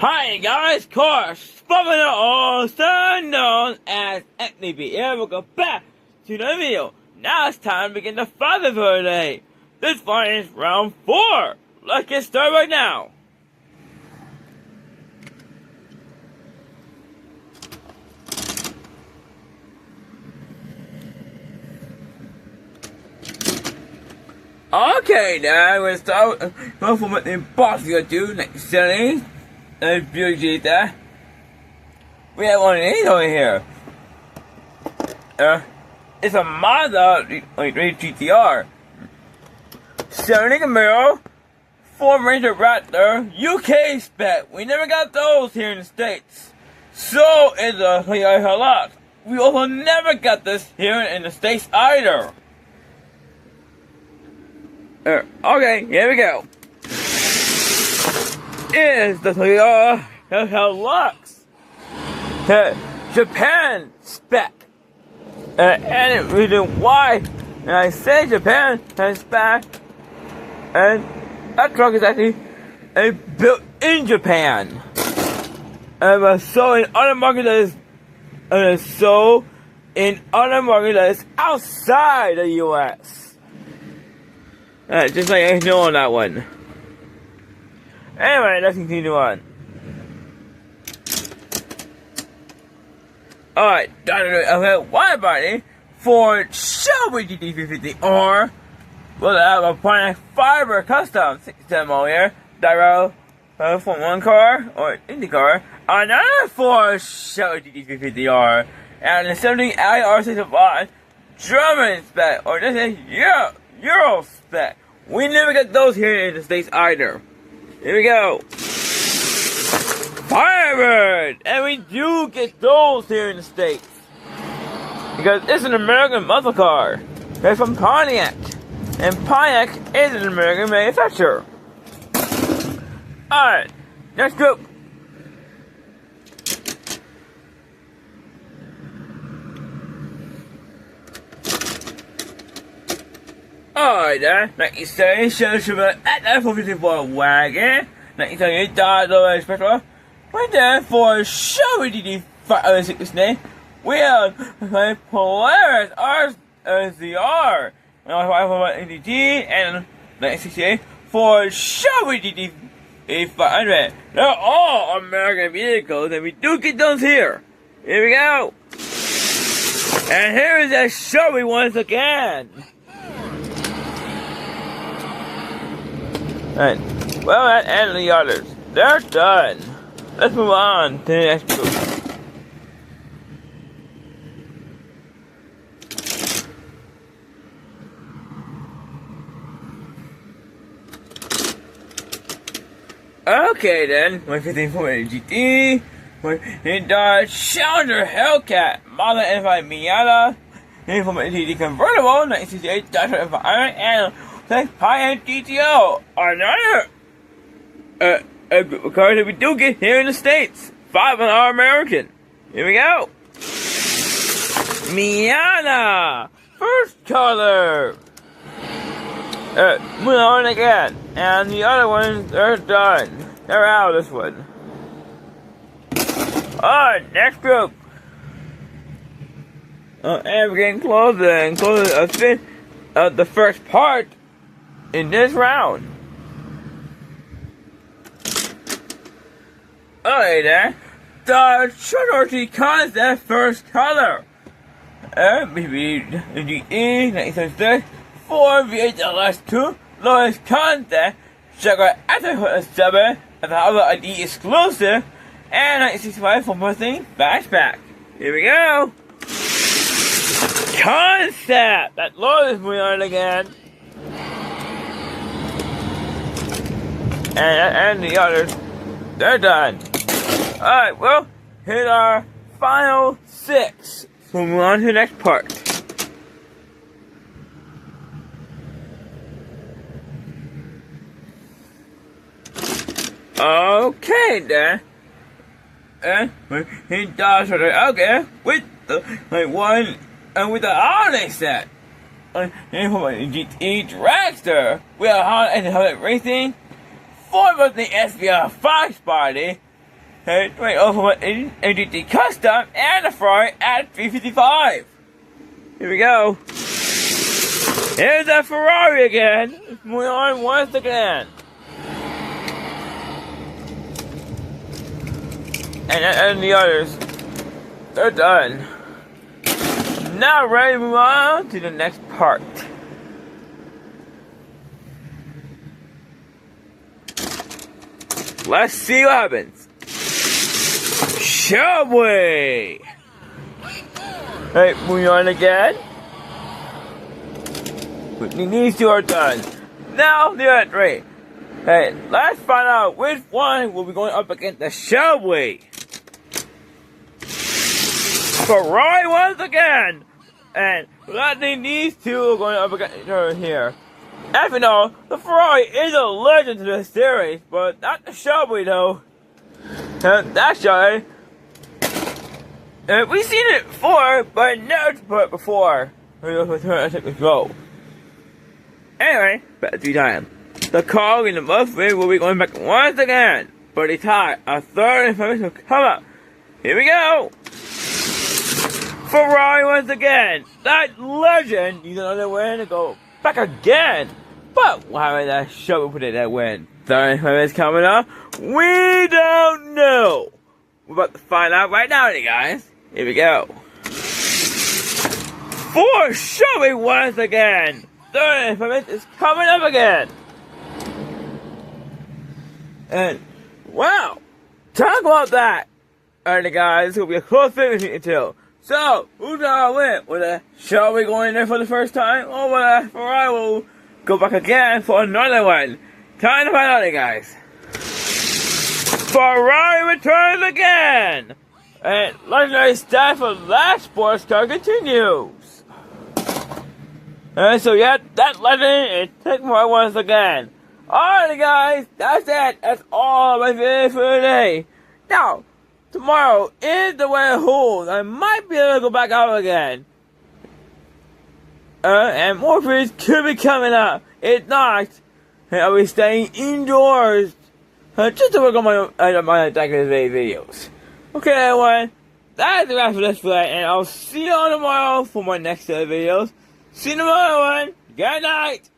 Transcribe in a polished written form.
Hi guys, course, Buffalo, also known as Anthony B. Here we go back to the video. Now it's time to begin the Father for today. This one is round 4. Let's get started right now. Okay, now we'll start with what the boss is gonna do next Sunday. Beauty there. We have one of these over here. It's a Mazda GTR. 70 Camaro, 4-Ranger Raptor, UK spec. We never got those here in the States. So is a Toyota Hilux. We also never got this here in the States either. Okay, here we go. Is the Toyota Hilux Japan spec. And the reason why I say Japan spec, and that truck is actually built in Japan. And so in other markets that is outside the US. Just like I know on that one. Anyway, let's continue on. Alright, wide body for Shelby GT350R. We'll have a Pontiac Fiber Custom 67 model here. Dyro from one car or IndyCar. Another for Shelby GT350R. And the 70 Audi R65 German spec, or this is Euro spec. We never get those here in the States either. Here we go. Firebird! And we do get those here in the States. Because it's an American muscle car. They're from Pontiac. And Pontiac is an American manufacturer. Alright, next group. Alright then, 1970 Chevrolet at F-454 wagon, 1978 Dodge Special. Right there for Chevy GT560, we have Polaris RZR, NT and 1968 for Chevy GT500. They're all American vehicles, and we do get those here. Here we go. And here is that Chevy once again. Right. Well, that and the others. They're done. Let's move on to the next group. Okay then, 115 Ford GT, 115 Dodge Challenger Hellcat, Model N5 Miata, 115 GT convertible, 1968 Dodge N5 Iron, and Pontiac GTO, another group of cars that we do get here in the States. 5 are American. Here we go. Miata, first color. Move on again, and the other ones are done. They're out of this one. Alright, next group. And we're getting closer and closer to the first part in this round. Alright then, the Chevrolet Concept first color. BBGE 1976, 4 V8 LS2, lowest concept, Chevrolet After 7, as a Holiday ID exclusive, and 1965 for Mustang Fastback. Here we go. Concept! That lowest we on again. And the others, they're done. Alright, well, here's our final 6. So we'll move on to the next part. Okay then. And he does okay with the one and with the holiday set. And for my GT Dragster, we have Honda and Honda Racing. 4 was the SVR 5 body, Hey, wait, over my NGT Custom and the Ferrari at 355. Here we go. Here's that Ferrari again. Moving on once again. And the others, they're done. Now ready to move on to the next part. Let's see what happens. Shall we? Hey, moving on again. These two are done. Now the other three. Hey, let's find out which one will be going up against the shall we? Ferrari once again! And I think these two are going up against each other here. As you know, the Ferrari is a legend to this series, but not the Shelby though. And that Shelby, we've seen it before, but never put it before. Go. Anyway, back to time. The car in the Muffin will be going back once again, but it's hot. A third information will come up. Here we go! Ferrari once again! That legend needs another win to go back again! But why would that Shelby put it that win? Third information coming up? We don't know! We're about to find out right now, guys. Here we go. For Shelby once again! Third information is coming up again! And, wow! Talk about that! Alright guys, this will be a close finish between the two. So, who's gonna win? Will the Shelby go in there for the first time? Or will the Ferrari will go back again for another one? Time to find out, guys. Ferrari returns again! And legendary staff of last sports car continues. And so yeah, that legend is taken for once again. Alright guys, that's it. That's all my video for today. Now, tomorrow is the way it holds. I might be able to go back out again. And more videos could be coming up. If not, I'll be staying indoors. Just to work on my documentary videos. Okay everyone, that's the wrap for this video, and I'll see you all tomorrow for my next set of videos. See you tomorrow everyone. Good night.